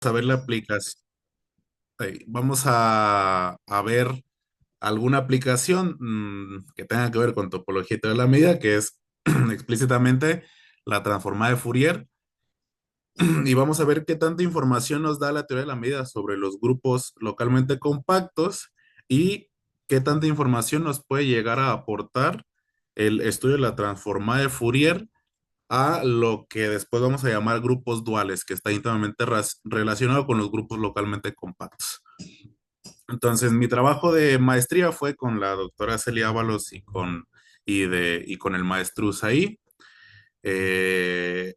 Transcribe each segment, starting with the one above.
A ver la aplicación. Vamos a ver alguna aplicación que tenga que ver con topología y teoría de la medida, que es explícitamente la transformada de Fourier. Y vamos a ver qué tanta información nos da la teoría de la medida sobre los grupos localmente compactos y qué tanta información nos puede llegar a aportar el estudio de la transformada de Fourier a lo que después vamos a llamar grupos duales, que está íntimamente relacionado con los grupos localmente compactos. Entonces, mi trabajo de maestría fue con la doctora Celia Ábalos y con el maestro Usaí. Eh,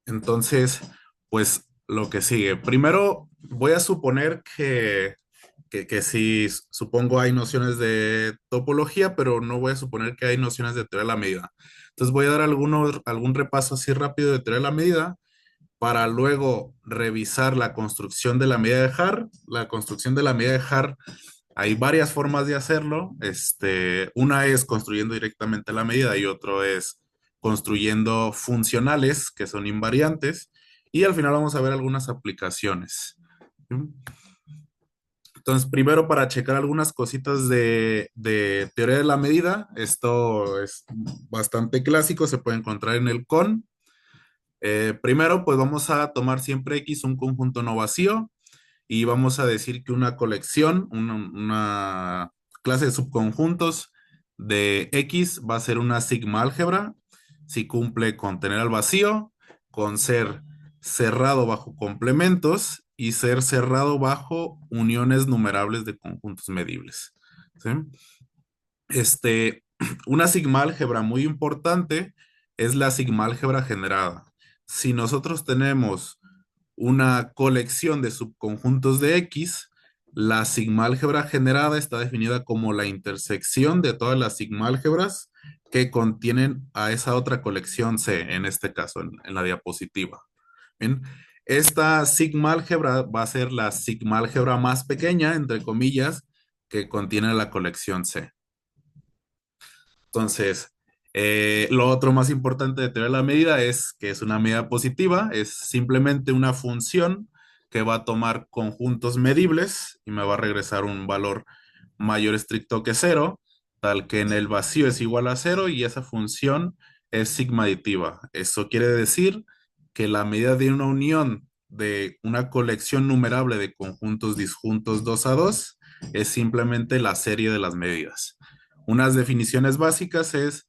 entonces, pues lo que sigue. Primero, voy a suponer que sí, supongo hay nociones de topología, pero no voy a suponer que hay nociones de teoría de la medida. Entonces, voy a dar algún repaso así rápido de teoría de la medida para luego revisar la construcción de la medida de Haar. La construcción de la medida de Haar, hay varias formas de hacerlo. Una es construyendo directamente la medida y otro es construyendo funcionales que son invariantes. Y al final vamos a ver algunas aplicaciones. ¿Sí? Entonces, primero para checar algunas cositas de teoría de la medida, esto es bastante clásico, se puede encontrar en el CON. Primero, pues vamos a tomar siempre X un conjunto no vacío y vamos a decir que una colección, una clase de subconjuntos de X va a ser una sigma álgebra si cumple con tener al vacío, con ser cerrado bajo complementos y ser cerrado bajo uniones numerables de conjuntos medibles. ¿Sí? Este, una sigma álgebra muy importante es la sigma álgebra generada. Si nosotros tenemos una colección de subconjuntos de X, la sigma álgebra generada está definida como la intersección de todas las sigma álgebras que contienen a esa otra colección C, en este caso, en la diapositiva. Bien, esta sigma álgebra va a ser la sigma álgebra más pequeña, entre comillas, que contiene la colección C. Entonces, lo otro más importante de teoría de la medida es que es una medida positiva, es simplemente una función que va a tomar conjuntos medibles y me va a regresar un valor mayor estricto que cero, tal que en el vacío es igual a cero y esa función es sigma aditiva. Eso quiere decir que la medida de una unión de una colección numerable de conjuntos disjuntos 2 a 2 es simplemente la serie de las medidas. Unas definiciones básicas es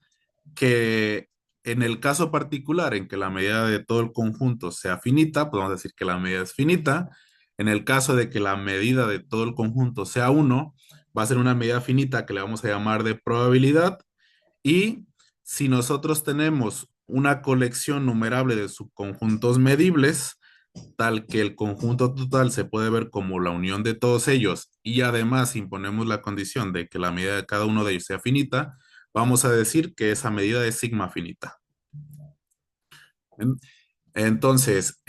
que en el caso particular en que la medida de todo el conjunto sea finita, podemos decir que la medida es finita. En el caso de que la medida de todo el conjunto sea uno, va a ser una medida finita que le vamos a llamar de probabilidad. Y si nosotros tenemos una colección numerable de subconjuntos medibles, tal que el conjunto total se puede ver como la unión de todos ellos y además imponemos la condición de que la medida de cada uno de ellos sea finita, vamos a decir que esa medida es sigma finita. Entonces,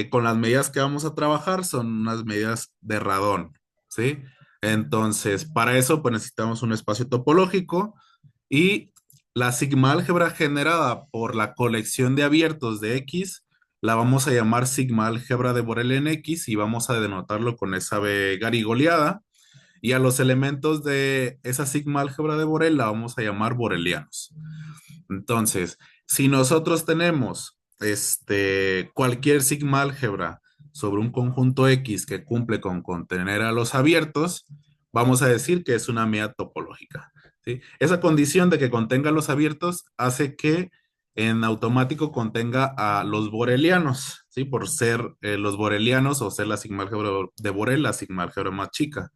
con las medidas que vamos a trabajar son unas medidas de radón, ¿sí? Entonces, para eso pues necesitamos un espacio topológico y la sigma álgebra generada por la colección de abiertos de X la vamos a llamar sigma álgebra de Borel en X y vamos a denotarlo con esa B garigoleada. Y a los elementos de esa sigma álgebra de Borel la vamos a llamar borelianos. Entonces, si nosotros tenemos cualquier sigma álgebra sobre un conjunto X que cumple con contener a los abiertos, vamos a decir que es una medida topológica. ¿Sí? Esa condición de que contenga los abiertos hace que en automático contenga a los borelianos, ¿sí? Por ser los borelianos o ser la sigma álgebra de Borel, la sigma álgebra más chica.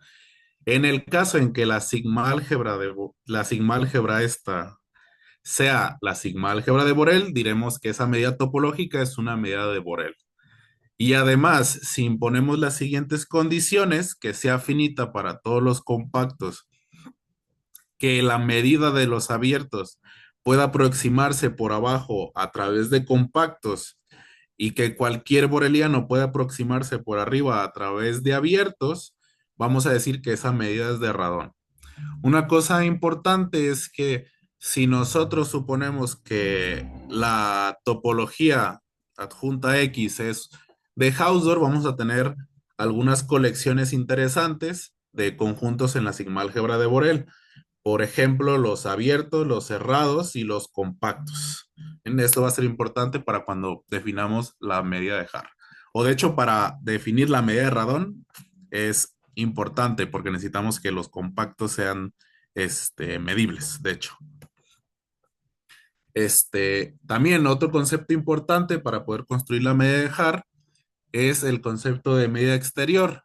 En el caso en que la sigma álgebra esta sea la sigma álgebra de Borel, diremos que esa medida topológica es una medida de Borel. Y además, si imponemos las siguientes condiciones, que sea finita para todos los compactos, que la medida de los abiertos pueda aproximarse por abajo a través de compactos y que cualquier boreliano pueda aproximarse por arriba a través de abiertos, vamos a decir que esa medida es de radón. Una cosa importante es que si nosotros suponemos que la topología adjunta X es De Hausdorff vamos a tener algunas colecciones interesantes de conjuntos en la sigma-álgebra de Borel. Por ejemplo, los abiertos, los cerrados y los compactos. En esto va a ser importante para cuando definamos la medida de Haar. O de hecho, para definir la medida de radón es importante porque necesitamos que los compactos sean medibles, de hecho. También otro concepto importante para poder construir la medida de Haar es el concepto de medida exterior.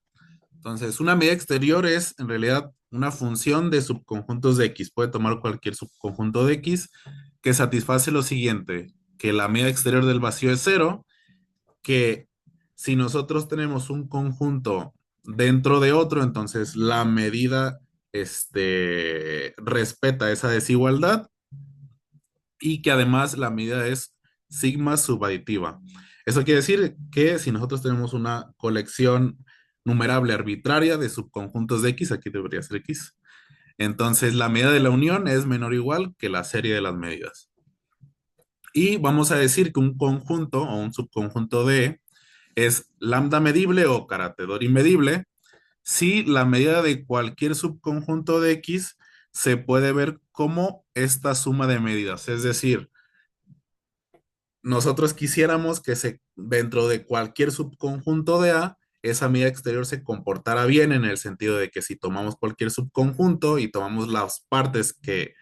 Entonces, una medida exterior es en realidad una función de subconjuntos de X. Puede tomar cualquier subconjunto de X que satisface lo siguiente, que la medida exterior del vacío es cero, que si nosotros tenemos un conjunto dentro de otro, entonces la medida respeta esa desigualdad y que además la medida es sigma subaditiva. Eso quiere decir que si nosotros tenemos una colección numerable arbitraria de subconjuntos de X, aquí debería ser X, entonces la medida de la unión es menor o igual que la serie de las medidas. Y vamos a decir que un conjunto o un subconjunto de es lambda medible o caratedor inmedible si la medida de cualquier subconjunto de X se puede ver como esta suma de medidas. Es decir, nosotros quisiéramos que dentro de cualquier subconjunto de A, esa medida exterior se comportara bien en el sentido de que si tomamos cualquier subconjunto y tomamos las partes que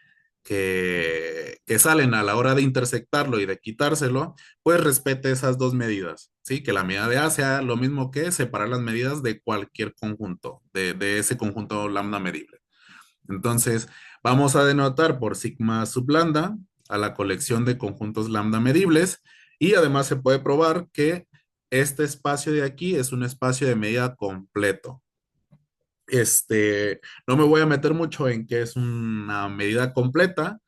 salen a la hora de intersectarlo y de quitárselo, pues respete esas dos medidas, ¿sí? Que la medida de A sea lo mismo que separar las medidas de cualquier conjunto, de ese conjunto lambda medible. Entonces, vamos a denotar por sigma sub lambda a la colección de conjuntos lambda medibles y además se puede probar que este espacio de aquí es un espacio de medida completo. No me voy a meter mucho en qué es una medida completa.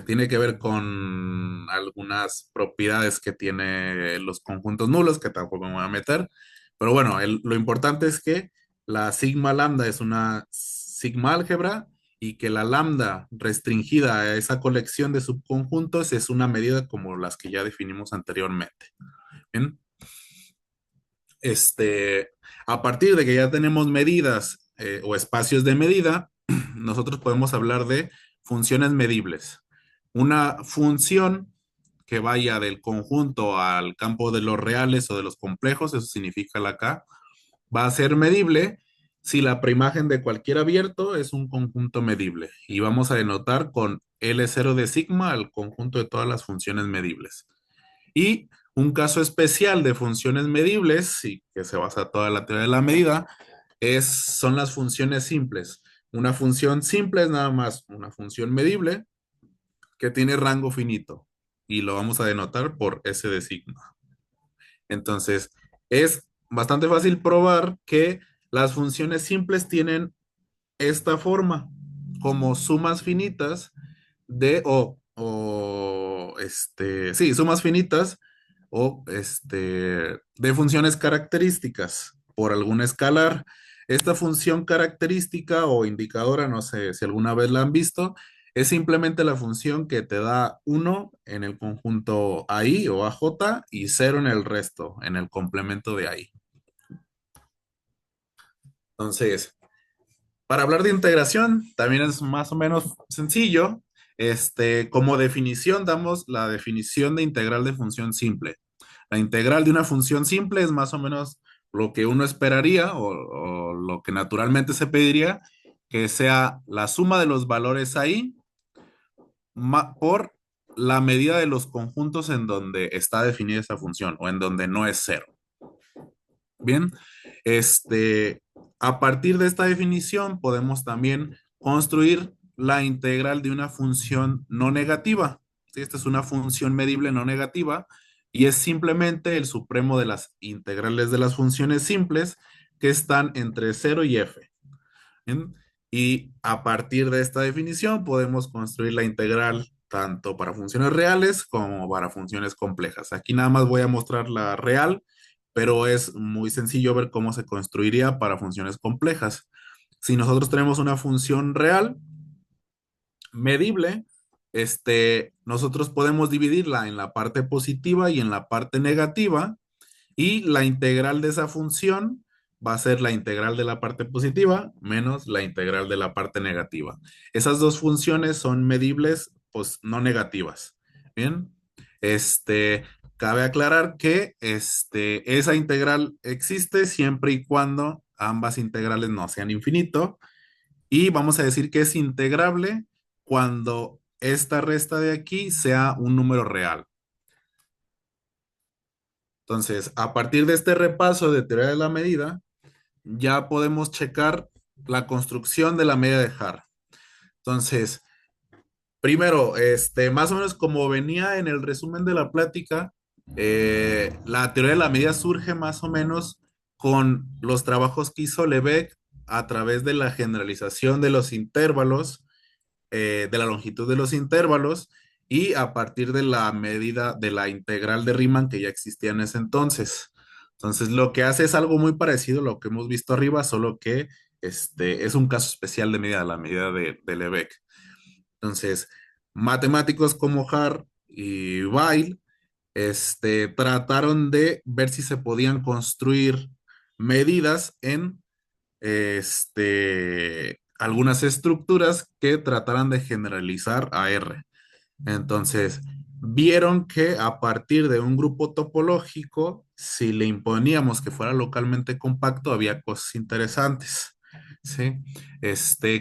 Tiene que ver con algunas propiedades que tiene los conjuntos nulos, que tampoco me voy a meter. Pero bueno, lo importante es que la sigma lambda es una sigma álgebra y que la lambda restringida a esa colección de subconjuntos es una medida como las que ya definimos anteriormente. Bien. Este, a partir de que ya tenemos medidas o espacios de medida, nosotros podemos hablar de funciones medibles. Una función que vaya del conjunto al campo de los reales o de los complejos, eso significa la K, va a ser medible si la preimagen de cualquier abierto es un conjunto medible. Y vamos a denotar con L0 de sigma al conjunto de todas las funciones medibles. Y un caso especial de funciones medibles, y que se basa toda la teoría de la medida, son las funciones simples. Una función simple es nada más una función medible que tiene rango finito y lo vamos a denotar por S de sigma. Entonces, es bastante fácil probar que las funciones simples tienen esta forma como sumas finitas sí, sumas finitas de funciones características por algún escalar. Esta función característica o indicadora, no sé si alguna vez la han visto, es simplemente la función que te da 1 en el conjunto AI o AJ y 0 en el resto, en el complemento de AI. Entonces, para hablar de integración, también es más o menos sencillo. Como definición, damos la definición de integral de función simple. La integral de una función simple es más o menos lo que uno esperaría o lo que naturalmente se pediría, que sea la suma de los valores ahí por la medida de los conjuntos en donde está definida esa función o en donde no es cero. Bien, a partir de esta definición podemos también construir la integral de una función no negativa. ¿Sí? Esta es una función medible no negativa y es simplemente el supremo de las integrales de las funciones simples que están entre 0 y f. ¿Bien? Y a partir de esta definición podemos construir la integral tanto para funciones reales como para funciones complejas. Aquí nada más voy a mostrar la real, pero es muy sencillo ver cómo se construiría para funciones complejas. Si nosotros tenemos una función real medible, nosotros podemos dividirla en la parte positiva y en la parte negativa Y la integral de esa función va a ser la integral de la parte positiva menos la integral de la parte negativa. Esas dos funciones son medibles, pues no negativas. Bien, este, cabe aclarar que esa integral existe siempre y cuando ambas integrales no sean infinito. Y vamos a decir que es integrable cuando esta resta de aquí sea un número real. Entonces, a partir de este repaso de teoría de la medida, ya podemos checar la construcción de la medida de Haar. Entonces, primero, más o menos como venía en el resumen de la plática, la teoría de la medida surge más o menos con los trabajos que hizo Lebesgue a través de la generalización de los intervalos, de la longitud de los intervalos y a partir de la medida de la integral de Riemann que ya existía en ese entonces. Entonces, lo que hace es algo muy parecido a lo que hemos visto arriba, solo que es un caso especial de medida, la medida de Lebesgue. Entonces, matemáticos como Haar y Weil trataron de ver si se podían construir medidas en algunas estructuras que trataran de generalizar a R. Entonces, vieron que a partir de un grupo topológico, si le imponíamos que fuera localmente compacto, había cosas interesantes, ¿sí?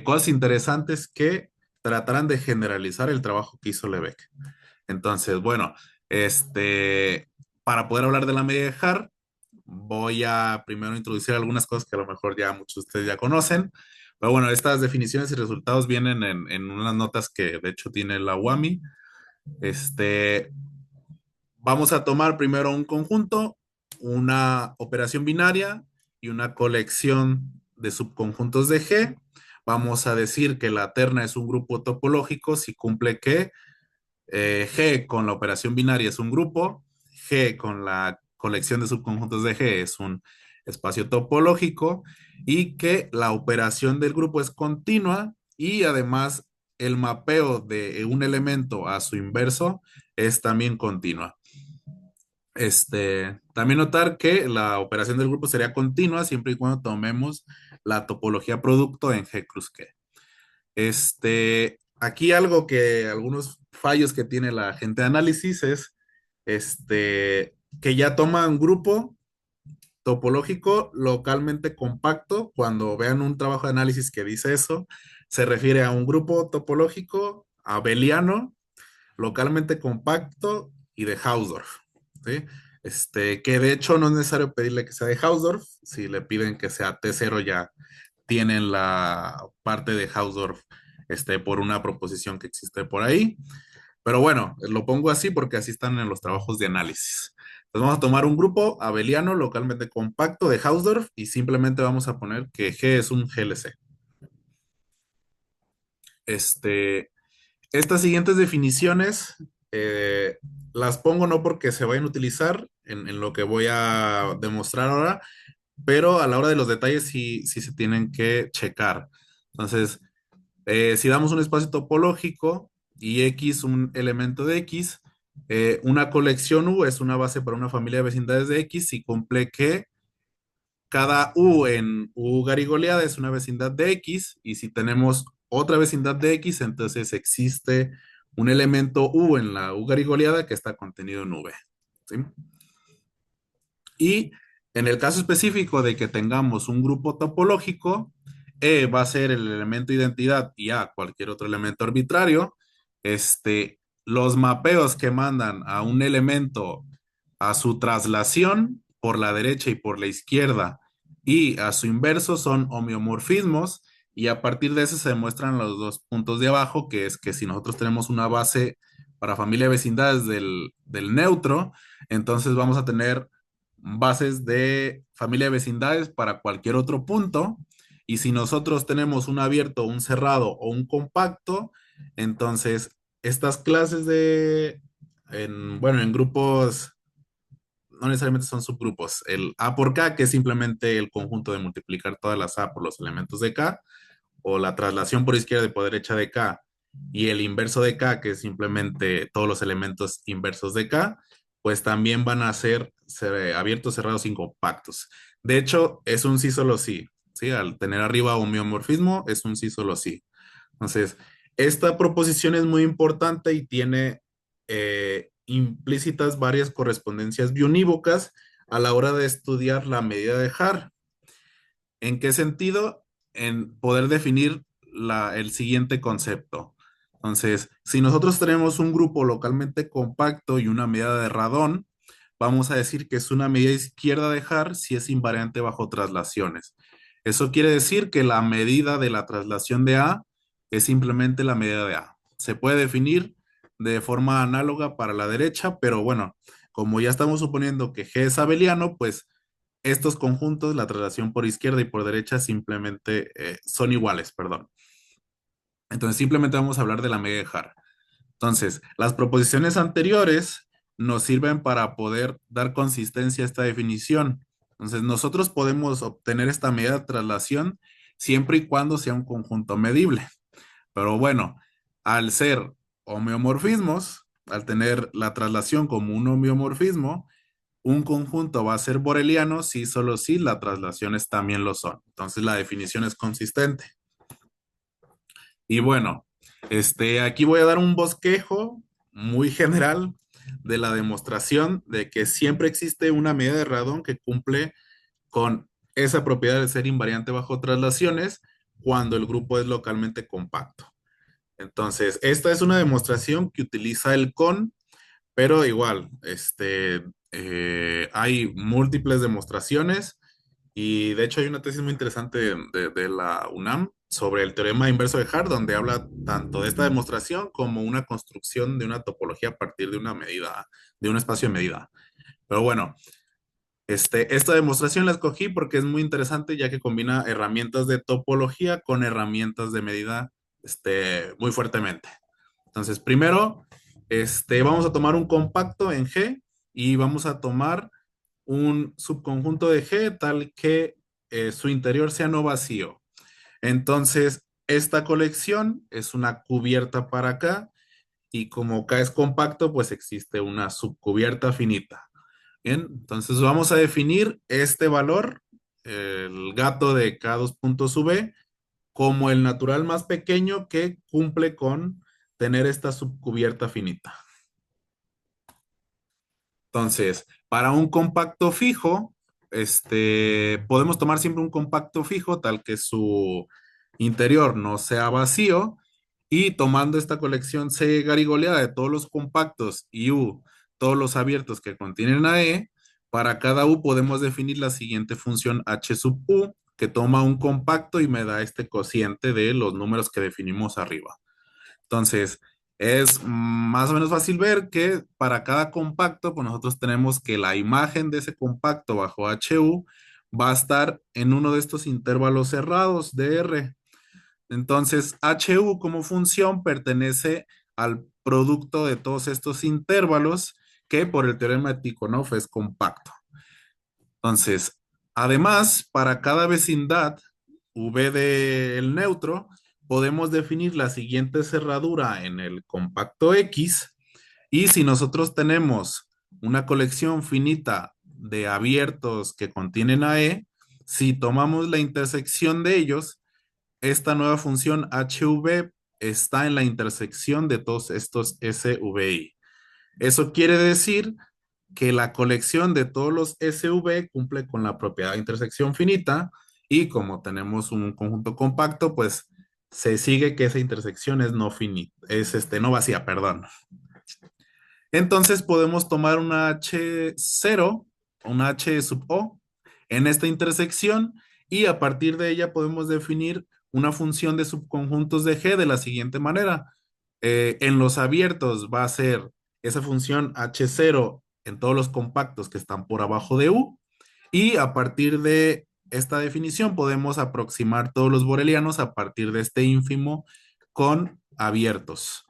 Cosas interesantes que trataran de generalizar el trabajo que hizo Lebesgue. Entonces, bueno, para poder hablar de la medida de Haar, voy a primero introducir algunas cosas que a lo mejor ya muchos de ustedes ya conocen. Pero bueno, estas definiciones y resultados vienen en unas notas que de hecho tiene la UAMI. Este, Vamos a tomar primero un conjunto, una operación binaria y una colección de subconjuntos de G. Vamos a decir que la terna es un grupo topológico si cumple que G con la operación binaria es un grupo, G con la colección de subconjuntos de G es un espacio topológico y que la operación del grupo es continua y además el mapeo de un elemento a su inverso es también continua. También notar que la operación del grupo sería continua siempre y cuando tomemos la topología producto en G cruz G. Aquí algo que algunos fallos que tiene la gente de análisis es que ya toma un grupo topológico localmente compacto. Cuando vean un trabajo de análisis que dice eso, se refiere a un grupo topológico abeliano, localmente compacto y de Hausdorff, ¿sí? Que de hecho no es necesario pedirle que sea de Hausdorff. Si le piden que sea T0 ya tienen la parte de Hausdorff por una proposición que existe por ahí. Pero bueno, lo pongo así porque así están en los trabajos de análisis. Entonces vamos a tomar un grupo abeliano localmente compacto de Hausdorff y simplemente vamos a poner que G es un GLC. Este, Estas siguientes definiciones eh, las pongo no porque se vayan a utilizar en lo que voy a demostrar ahora, pero a la hora de los detalles sí se tienen que checar. Entonces, si damos un espacio topológico y X un elemento de X, una colección U es una base para una familia de vecindades de X si cumple que cada U en U garigoleada es una vecindad de X y si tenemos otra vecindad de X, entonces existe un elemento U en la U garigoleada que está contenido en V. ¿Sí? Y en el caso específico de que tengamos un grupo topológico, E va a ser el elemento identidad y A cualquier otro elemento arbitrario. Los mapeos que mandan a un elemento a su traslación por la derecha y por la izquierda y a su inverso son homeomorfismos y a partir de eso se demuestran los dos puntos de abajo, que es que si nosotros tenemos una base para familia de vecindades del neutro, entonces vamos a tener bases de familia de vecindades para cualquier otro punto. Y si nosotros tenemos un abierto, un cerrado o un compacto, entonces estas clases bueno, en grupos, no necesariamente son subgrupos. El A por K, que es simplemente el conjunto de multiplicar todas las A por los elementos de K, o la traslación por izquierda y por derecha de K, y el inverso de K, que es simplemente todos los elementos inversos de K, pues también van a ser abiertos, cerrados y compactos. De hecho, es un sí solo sí, ¿sí? Al tener arriba homeomorfismo, es un sí solo sí. Entonces, esta proposición es muy importante y tiene implícitas varias correspondencias biunívocas a la hora de estudiar la medida de Haar. ¿En qué sentido? En poder definir el siguiente concepto. Entonces, si nosotros tenemos un grupo localmente compacto y una medida de radón, vamos a decir que es una medida izquierda de Haar si es invariante bajo traslaciones. Eso quiere decir que la medida de la traslación de A es simplemente la medida de A. Se puede definir de forma análoga para la derecha, pero bueno, como ya estamos suponiendo que G es abeliano, pues estos conjuntos, la traslación por izquierda y por derecha, simplemente son iguales, perdón. Entonces, simplemente vamos a hablar de la medida de Haar. Entonces, las proposiciones anteriores nos sirven para poder dar consistencia a esta definición. Entonces, nosotros podemos obtener esta medida de traslación siempre y cuando sea un conjunto medible. Pero bueno, al ser homeomorfismos, al tener la traslación como un homeomorfismo, un conjunto va a ser boreliano si solo si las traslaciones también lo son. Entonces la definición es consistente. Y bueno, aquí voy a dar un bosquejo muy general de la demostración de que siempre existe una medida de radón que cumple con esa propiedad de ser invariante bajo traslaciones cuando el grupo es localmente compacto. Entonces, esta es una demostración que utiliza el con, pero igual, hay múltiples demostraciones y de hecho hay una tesis muy interesante de la UNAM sobre el teorema inverso de Hart, donde habla tanto de esta demostración como una construcción de una topología a partir de una medida, de un espacio de medida. Pero bueno, esta demostración la escogí porque es muy interesante ya que combina herramientas de topología con herramientas de medida, muy fuertemente. Entonces, primero, vamos a tomar un compacto en G y vamos a tomar un subconjunto de G tal que su interior sea no vacío. Entonces, esta colección es una cubierta para acá y como K es compacto, pues existe una subcubierta finita. Bien, entonces vamos a definir este valor, el gato de K2 puntos V, como el natural más pequeño que cumple con tener esta subcubierta finita. Entonces, para un compacto fijo, podemos tomar siempre un compacto fijo tal que su interior no sea vacío y tomando esta colección C garigoleada de todos los compactos y U, todos los abiertos que contienen a E, para cada U podemos definir la siguiente función H sub U que toma un compacto y me da este cociente de los números que definimos arriba. Entonces, es más o menos fácil ver que para cada compacto, pues nosotros tenemos que la imagen de ese compacto bajo HU va a estar en uno de estos intervalos cerrados de R. Entonces, HU como función pertenece al producto de todos estos intervalos que por el teorema de Tikhonov es compacto. Entonces, además, para cada vecindad V del neutro, podemos definir la siguiente cerradura en el compacto X y si nosotros tenemos una colección finita de abiertos que contienen a E, si tomamos la intersección de ellos, esta nueva función HV está en la intersección de todos estos SVI. Eso quiere decir que la colección de todos los SV cumple con la propiedad de intersección finita y como tenemos un conjunto compacto, pues se sigue que esa intersección es no finita, es no vacía, perdón. Entonces podemos tomar una H0, una H sub O en esta intersección y a partir de ella podemos definir una función de subconjuntos de G de la siguiente manera. En los abiertos va a ser esa función H0 en todos los compactos que están por abajo de U y a partir de esta definición podemos aproximar todos los borelianos a partir de este ínfimo con abiertos.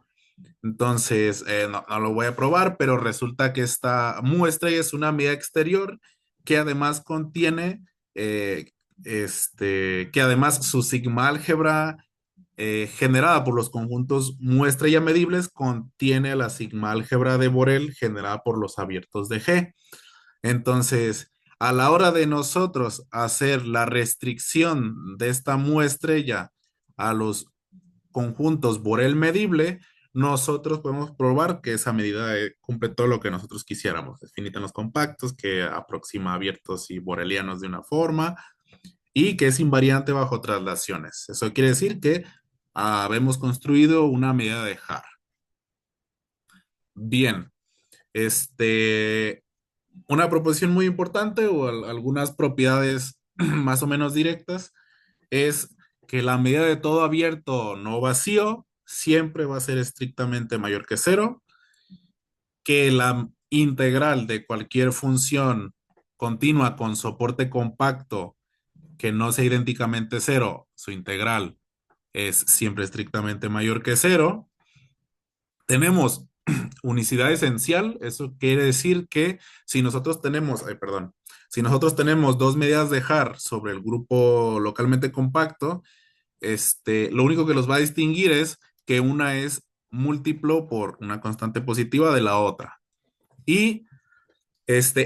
Entonces, no lo voy a probar, pero resulta que esta muestra es una medida exterior que además contiene, que además su sigma álgebra generada por los conjuntos muestra ya medibles contiene la sigma álgebra de Borel generada por los abiertos de G. Entonces, a la hora de nosotros hacer la restricción de esta muestrella a los conjuntos Borel medible, nosotros podemos probar que esa medida cumple todo lo que nosotros quisiéramos. Es finita en los compactos, que aproxima abiertos y borelianos de una forma y que es invariante bajo traslaciones. Eso quiere decir que habemos construido una medida de Haar. Bien, este, una proposición muy importante o algunas propiedades más o menos directas es que la medida de todo abierto no vacío siempre va a ser estrictamente mayor que cero, que la integral de cualquier función continua con soporte compacto que no sea idénticamente cero, su integral es siempre estrictamente mayor que cero. Tenemos unicidad esencial, eso quiere decir que si nosotros tenemos, ay, perdón, si nosotros tenemos dos medidas de Haar sobre el grupo localmente compacto, lo único que los va a distinguir es que una es múltiplo por una constante positiva de la otra. Y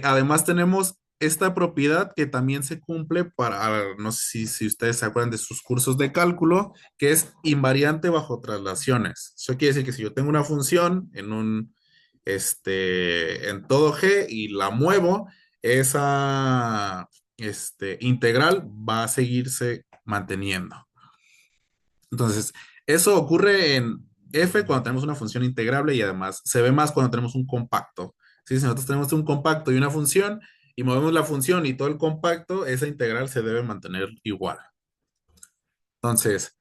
además tenemos esta propiedad que también se cumple para, no sé si ustedes se acuerdan de sus cursos de cálculo, que es invariante bajo traslaciones. Eso quiere decir que si yo tengo una función en todo G y la muevo, esa, integral va a seguirse manteniendo. Entonces, eso ocurre en F cuando tenemos una función integrable y además se ve más cuando tenemos un compacto. ¿Sí? Si nosotros tenemos un compacto y una función y movemos la función y todo el compacto, esa integral se debe mantener igual. Entonces,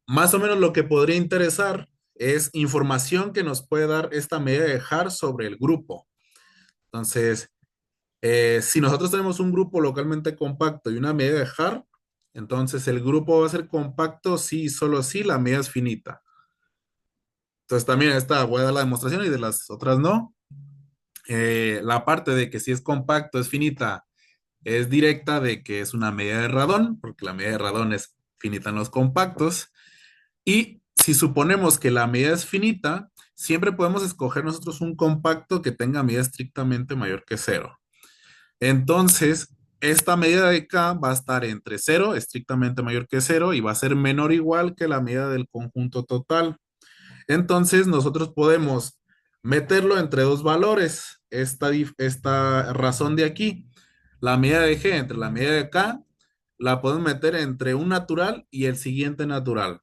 más o menos lo que podría interesar es información que nos puede dar esta medida de Haar sobre el grupo. Entonces, si nosotros tenemos un grupo localmente compacto y una medida de Haar, entonces el grupo va a ser compacto si y solo si la medida es finita. Entonces también esta voy a dar la demostración y de las otras no. La parte de que si es compacto es finita es directa de que es una medida de radón, porque la medida de radón es finita en los compactos. Y si suponemos que la medida es finita, siempre podemos escoger nosotros un compacto que tenga medida estrictamente mayor que cero. Entonces, esta medida de K va a estar entre cero, estrictamente mayor que cero, y va a ser menor o igual que la medida del conjunto total. Entonces, nosotros podemos meterlo entre dos valores, esta razón de aquí, la medida de G entre la medida de K, la podemos meter entre un natural y el siguiente natural.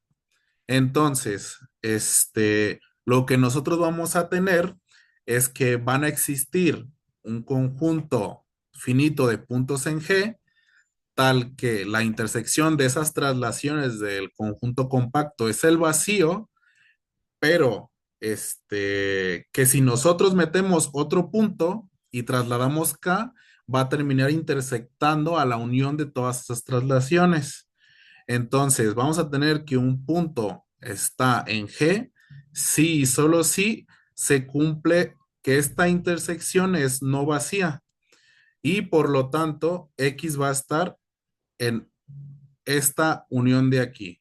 Entonces, lo que nosotros vamos a tener es que van a existir un conjunto finito de puntos en G, tal que la intersección de esas traslaciones del conjunto compacto es el vacío, pero que si nosotros metemos otro punto y trasladamos K, va a terminar intersectando a la unión de todas esas traslaciones. Entonces, vamos a tener que un punto está en G si y solo si se cumple que esta intersección es no vacía y por lo tanto X va a estar en esta unión de aquí.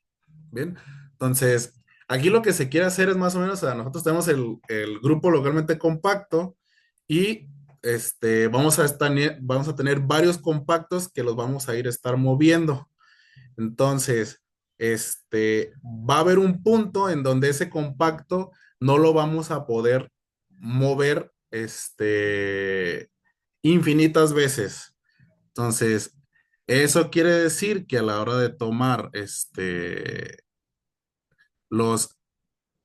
Bien, entonces aquí lo que se quiere hacer es más o menos, o sea, nosotros tenemos el grupo localmente compacto y vamos a tener varios compactos que los vamos a estar moviendo. Entonces, va a haber un punto en donde ese compacto no lo vamos a poder mover, infinitas veces. Entonces, eso quiere decir que a la hora de tomar, los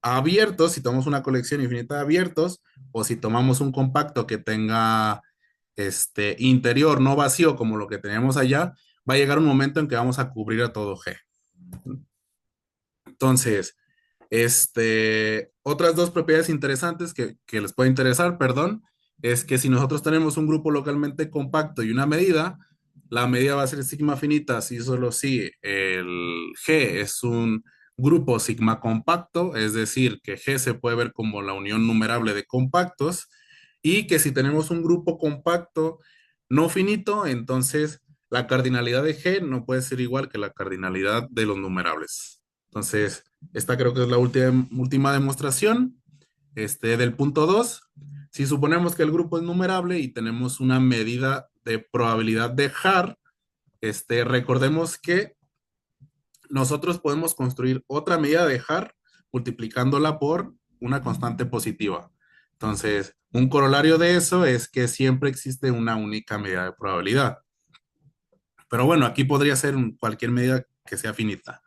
abiertos, si tomamos una colección infinita de abiertos, o si tomamos un compacto que tenga, interior no vacío como lo que teníamos allá, va a llegar un momento en que vamos a cubrir a todo G. Entonces, otras dos propiedades interesantes que les puede interesar, perdón, es que si nosotros tenemos un grupo localmente compacto y una medida, la medida va a ser sigma finita si solo si el G es un grupo sigma compacto, es decir, que G se puede ver como la unión numerable de compactos, y que si tenemos un grupo compacto no finito, entonces la cardinalidad de G no puede ser igual que la cardinalidad de los numerables. Entonces, esta creo que es la última demostración del punto 2. Si suponemos que el grupo es numerable y tenemos una medida de probabilidad de Haar, recordemos que nosotros podemos construir otra medida de Haar multiplicándola por una constante positiva. Entonces, un corolario de eso es que siempre existe una única medida de probabilidad. Pero bueno, aquí podría ser cualquier medida que sea finita.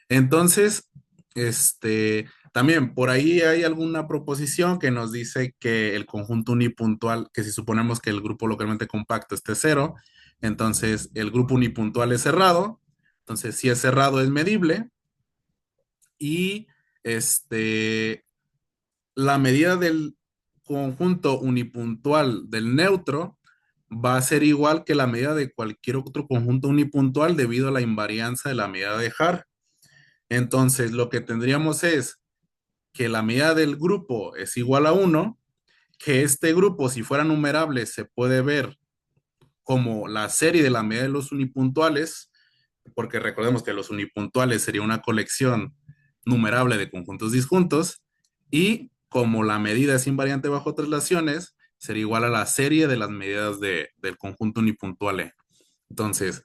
Entonces, también por ahí hay alguna proposición que nos dice que el conjunto unipuntual, que si suponemos que el grupo localmente compacto esté cero, entonces el grupo unipuntual es cerrado. Entonces, si es cerrado es medible y la medida del conjunto unipuntual del neutro va a ser igual que la medida de cualquier otro conjunto unipuntual debido a la invarianza de la medida de Haar. Entonces, lo que tendríamos es que la medida del grupo es igual a 1, que este grupo, si fuera numerable, se puede ver como la serie de la medida de los unipuntuales, porque recordemos que los unipuntuales sería una colección numerable de conjuntos disjuntos, y como la medida es invariante bajo traslaciones, sería igual a la serie de las medidas del conjunto unipuntual E. Entonces,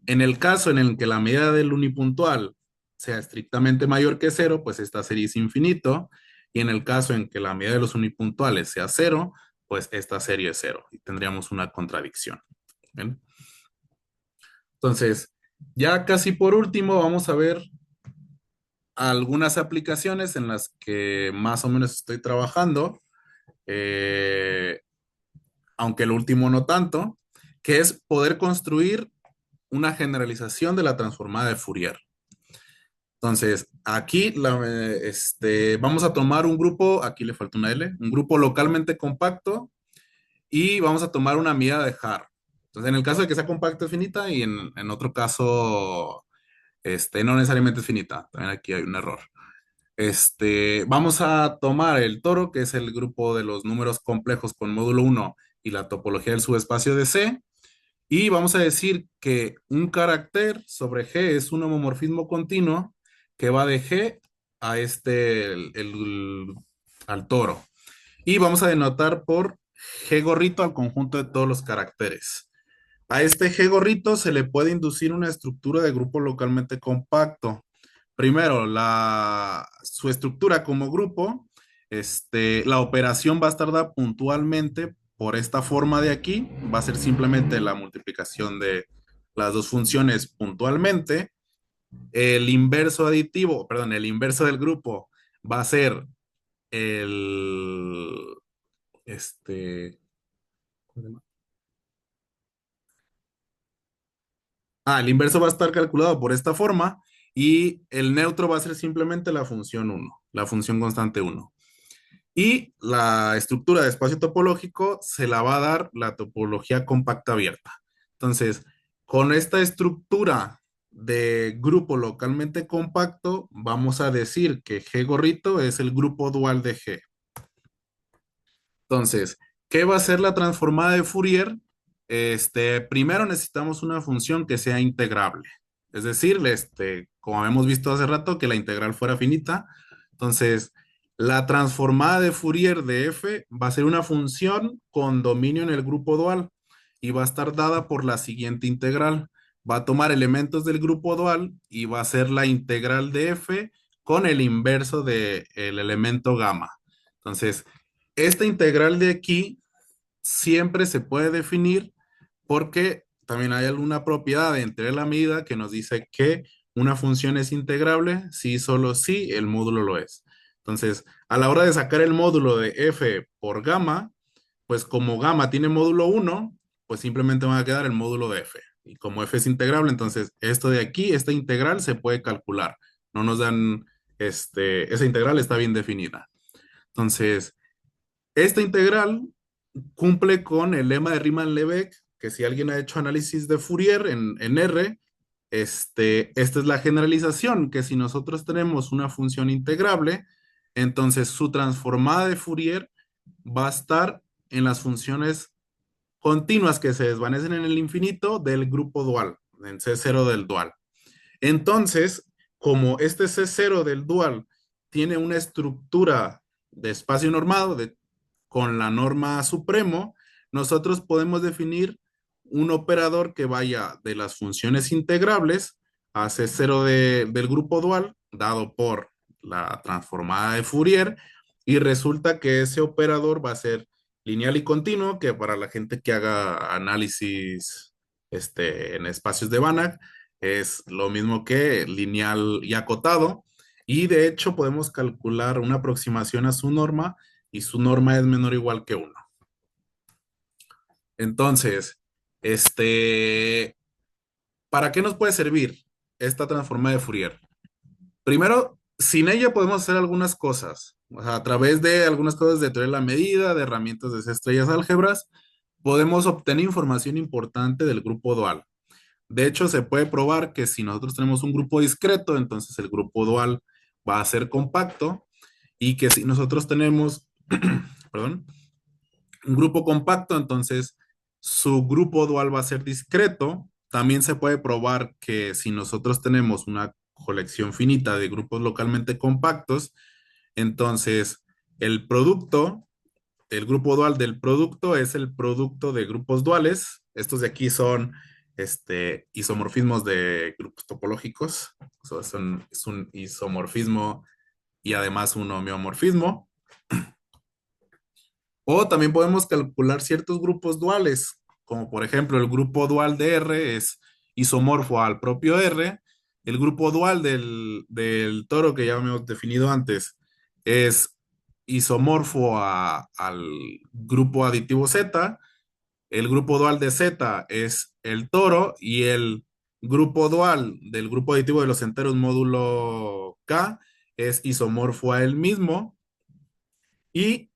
en el caso en el que la medida del unipuntual sea estrictamente mayor que cero, pues esta serie es infinito. Y en el caso en que la medida de los unipuntuales sea cero, pues esta serie es cero. Y tendríamos una contradicción. ¿Bien? Entonces, ya casi por último, vamos a ver algunas aplicaciones en las que más o menos estoy trabajando, eh, aunque el último no tanto, que es poder construir una generalización de la transformada de Fourier. Entonces, aquí vamos a tomar un grupo, aquí le falta una L, un grupo localmente compacto y vamos a tomar una medida de Haar. Entonces, en el caso de que sea compacto es finita y en otro caso, no necesariamente es finita. También aquí hay un error. Vamos a tomar el toro, que es el grupo de los números complejos con módulo 1 y la topología del subespacio de C. Y vamos a decir que un carácter sobre G es un homomorfismo continuo que va de G a al toro. Y vamos a denotar por G gorrito al conjunto de todos los caracteres. A este G gorrito se le puede inducir una estructura de grupo localmente compacto. Primero, su estructura como grupo, la operación va a estar dada puntualmente por esta forma de aquí, va a ser simplemente la multiplicación de las dos funciones puntualmente. El inverso aditivo, perdón, el inverso del grupo va a ser el, este, el inverso va a estar calculado por esta forma y el neutro va a ser simplemente la función 1, la función constante 1. Y la estructura de espacio topológico se la va a dar la topología compacta abierta. Entonces, con esta estructura de grupo localmente compacto, vamos a decir que G gorrito es el grupo dual de G. Entonces, ¿qué va a ser la transformada de Fourier? Primero necesitamos una función que sea integrable. Es decir, como hemos visto hace rato, que la integral fuera finita. Entonces, la transformada de Fourier de f va a ser una función con dominio en el grupo dual y va a estar dada por la siguiente integral. Va a tomar elementos del grupo dual y va a ser la integral de f con el inverso del elemento gamma. Entonces, esta integral de aquí siempre se puede definir porque también hay alguna propiedad entre la medida que nos dice que una función es integrable si solo si el módulo lo es. Entonces, a la hora de sacar el módulo de f por gamma, pues como gamma tiene módulo 1, pues simplemente va a quedar el módulo de f. Y como f es integrable, entonces esto de aquí, esta integral se puede calcular. No nos dan, esa integral está bien definida. Entonces, esta integral cumple con el lema de Riemann-Lebeck, que si alguien ha hecho análisis de Fourier en R, esta es la generalización, que si nosotros tenemos una función integrable, entonces su transformada de Fourier va a estar en las funciones continuas que se desvanecen en el infinito del grupo dual, en C0 del dual. Entonces, como este C0 del dual tiene una estructura de espacio normado con la norma supremo, nosotros podemos definir un operador que vaya de las funciones integrables a C0 del grupo dual, dado por la transformada de Fourier, y resulta que ese operador va a ser lineal y continuo, que para la gente que haga análisis en espacios de Banach, es lo mismo que lineal y acotado. Y de hecho podemos calcular una aproximación a su norma y su norma es menor o igual que uno. Entonces, ¿para qué nos puede servir esta transformada de Fourier? Primero, sin ella podemos hacer algunas cosas. O sea, a través de algunas cosas de teoría de la medida, de herramientas de estrellas álgebras, podemos obtener información importante del grupo dual. De hecho, se puede probar que si nosotros tenemos un grupo discreto, entonces el grupo dual va a ser compacto y que si nosotros tenemos, perdón, un grupo compacto, entonces su grupo dual va a ser discreto. También se puede probar que si nosotros tenemos una colección finita de grupos localmente compactos, entonces el producto, el grupo dual del producto es el producto de grupos duales. Estos de aquí son isomorfismos de grupos topológicos. Es un isomorfismo y además un homeomorfismo. O también podemos calcular ciertos grupos duales, como por ejemplo el grupo dual de R es isomorfo al propio R. El grupo dual del toro que ya hemos definido antes es isomorfo al grupo aditivo Z. El grupo dual de Z es el toro y el grupo dual del grupo aditivo de los enteros módulo K es isomorfo a él mismo. Y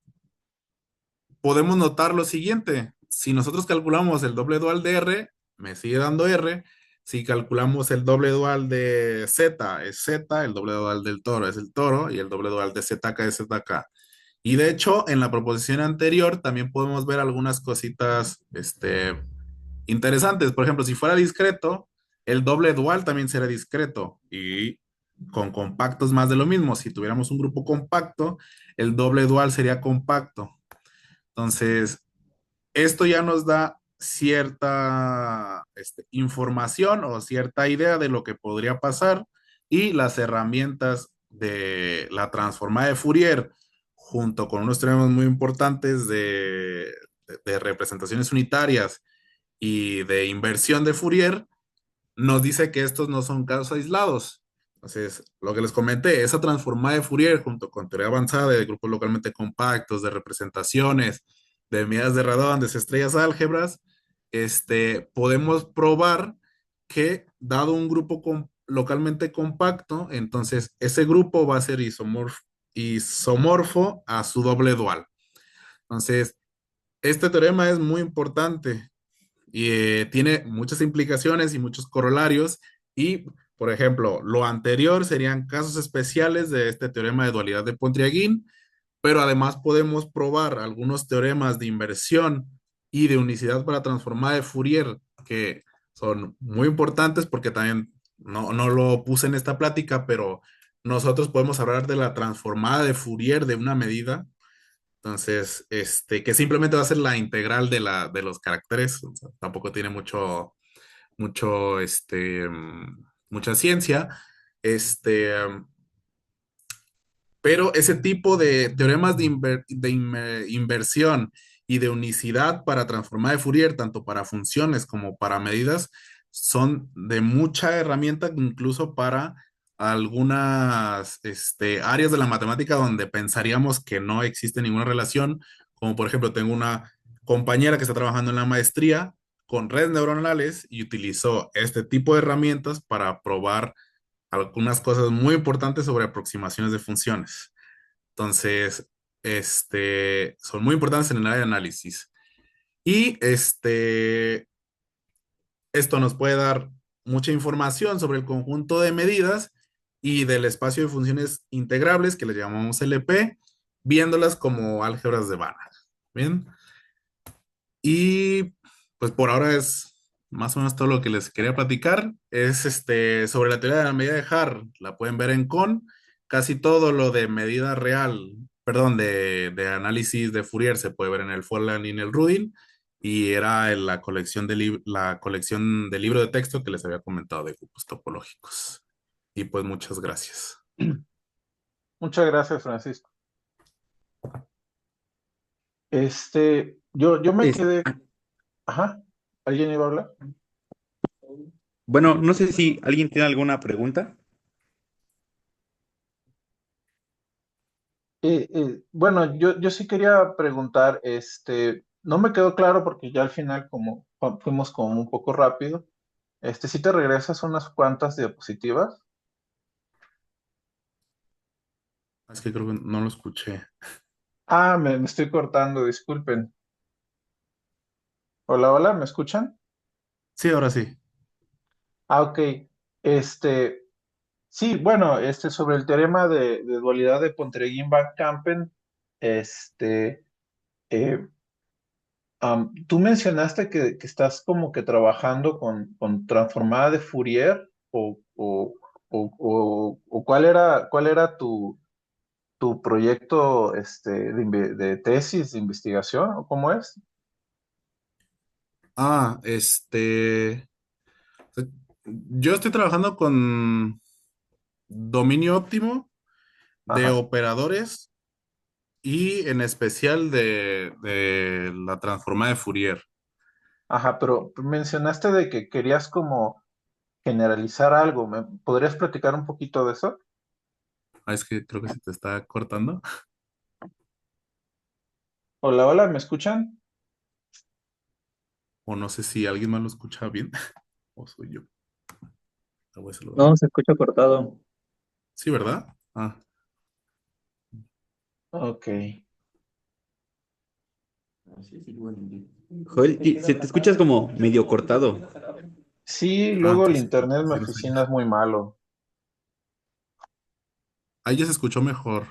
podemos notar lo siguiente. Si nosotros calculamos el doble dual de R, me sigue dando R. Si calculamos el doble dual de Z, es Z. El doble dual del toro es el toro. Y el doble dual de ZK es ZK. Y de hecho, en la proposición anterior también podemos ver algunas cositas interesantes. Por ejemplo, si fuera discreto, el doble dual también será discreto. Y con compactos más de lo mismo. Si tuviéramos un grupo compacto, el doble dual sería compacto. Entonces, esto ya nos da cierta información o cierta idea de lo que podría pasar y las herramientas de la transformada de Fourier junto con unos teoremas muy importantes de representaciones unitarias y de inversión de Fourier nos dice que estos no son casos aislados. Entonces, lo que les comenté, esa transformada de Fourier junto con teoría avanzada de grupos localmente compactos, de representaciones, de medidas de Radon, de estrellas álgebras, podemos probar que dado un grupo localmente compacto, entonces ese grupo va a ser isomorfo a su doble dual. Entonces, este teorema es muy importante y tiene muchas implicaciones y muchos corolarios. Y, por ejemplo, lo anterior serían casos especiales de este teorema de dualidad de Pontryagin, pero además podemos probar algunos teoremas de inversión y de unicidad para transformada de Fourier que son muy importantes porque también no lo puse en esta plática, pero nosotros podemos hablar de la transformada de Fourier de una medida. Entonces, que simplemente va a ser la integral de los caracteres. O sea, tampoco tiene mucho, mucha ciencia. Este, pero ese tipo de teoremas de inversión y de unicidad para transformar de Fourier, tanto para funciones como para medidas, son de mucha herramienta, incluso para algunas áreas de la matemática donde pensaríamos que no existe ninguna relación, como por ejemplo tengo una compañera que está trabajando en la maestría con redes neuronales y utilizó este tipo de herramientas para probar algunas cosas muy importantes sobre aproximaciones de funciones. Entonces, son muy importantes en el área de análisis. Y esto nos puede dar mucha información sobre el conjunto de medidas y del espacio de funciones integrables que le llamamos LP, viéndolas como álgebras de Banach. Bien. Y Pues por ahora es más o menos todo lo que les quería platicar. Es sobre la teoría de la medida de Haar. La pueden ver en Con. Casi todo lo de medida real, perdón, de análisis de Fourier se puede ver en el Forlan y en el Rudin. Y era en la colección la colección de libro de texto que les había comentado de grupos topológicos. Y pues muchas gracias. Muchas gracias, Francisco. Yo me Es- quedé, ah, ajá, ¿alguien iba a hablar? bueno, no sé si alguien tiene alguna pregunta. Bueno, yo sí quería preguntar, no me quedó claro porque ya al final como fuimos como un poco rápido, si te regresas unas cuantas diapositivas. Es que creo que no lo escuché. Ah, me estoy cortando, disculpen. Hola, hola, ¿me escuchan? Sí, ahora sí. Ah, ok. Este, sí, bueno, sobre el teorema de dualidad de Pontryagin-Van Kampen, este, eh, tú mencionaste que estás como que trabajando con transformada de Fourier o cuál era tu proyecto de tesis, de investigación, o cómo es. Ah, yo estoy trabajando con dominio óptimo de Ajá, operadores y en especial de la transformada de Fourier. ajá, pero mencionaste de que querías como generalizar algo. ¿Me podrías platicar un poquito de eso? Ah, es que creo que se te está cortando. Hola, hola, ¿me escuchan? O no sé si alguien más lo escucha bien. O soy yo. La voy a saludar. No, se escucha cortado. Sí, ¿verdad? Ah, Ok. Joel, se te escuchas como medio cortado. Sí, luego el entonces internet en mi sí, no sé yo. oficina es muy malo. Ahí ya se escuchó mejor.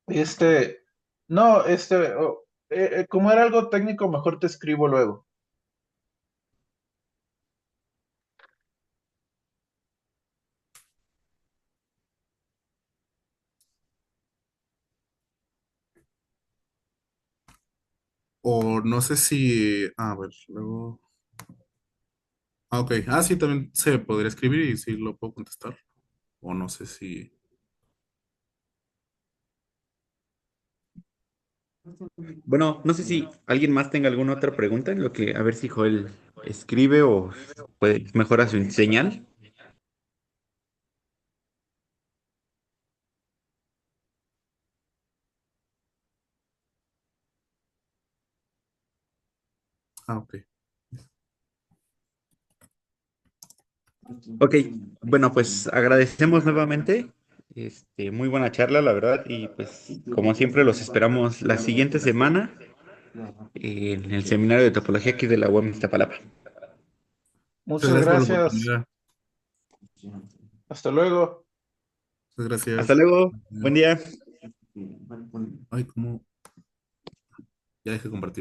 Este, no, como era algo técnico, mejor te escribo luego. O no sé si. A ver, luego. Ah, ok. Ah, sí, también se podría escribir y sí lo puedo contestar. O no sé si. Bueno, no sé si alguien más tenga alguna otra pregunta en lo que a ver si Joel escribe o puede mejora su señal. Ah, ok. Ok, bueno, pues agradecemos nuevamente. Muy buena charla, la verdad, y pues como siempre los esperamos la siguiente semana en el seminario de topología aquí de la UAM Iztapalapa. Muchas Muchas gracias por la gracias. oportunidad. Hasta luego. Muchas Hasta gracias. luego, buen día. Ay, ¿cómo? Ya dejé de compartir.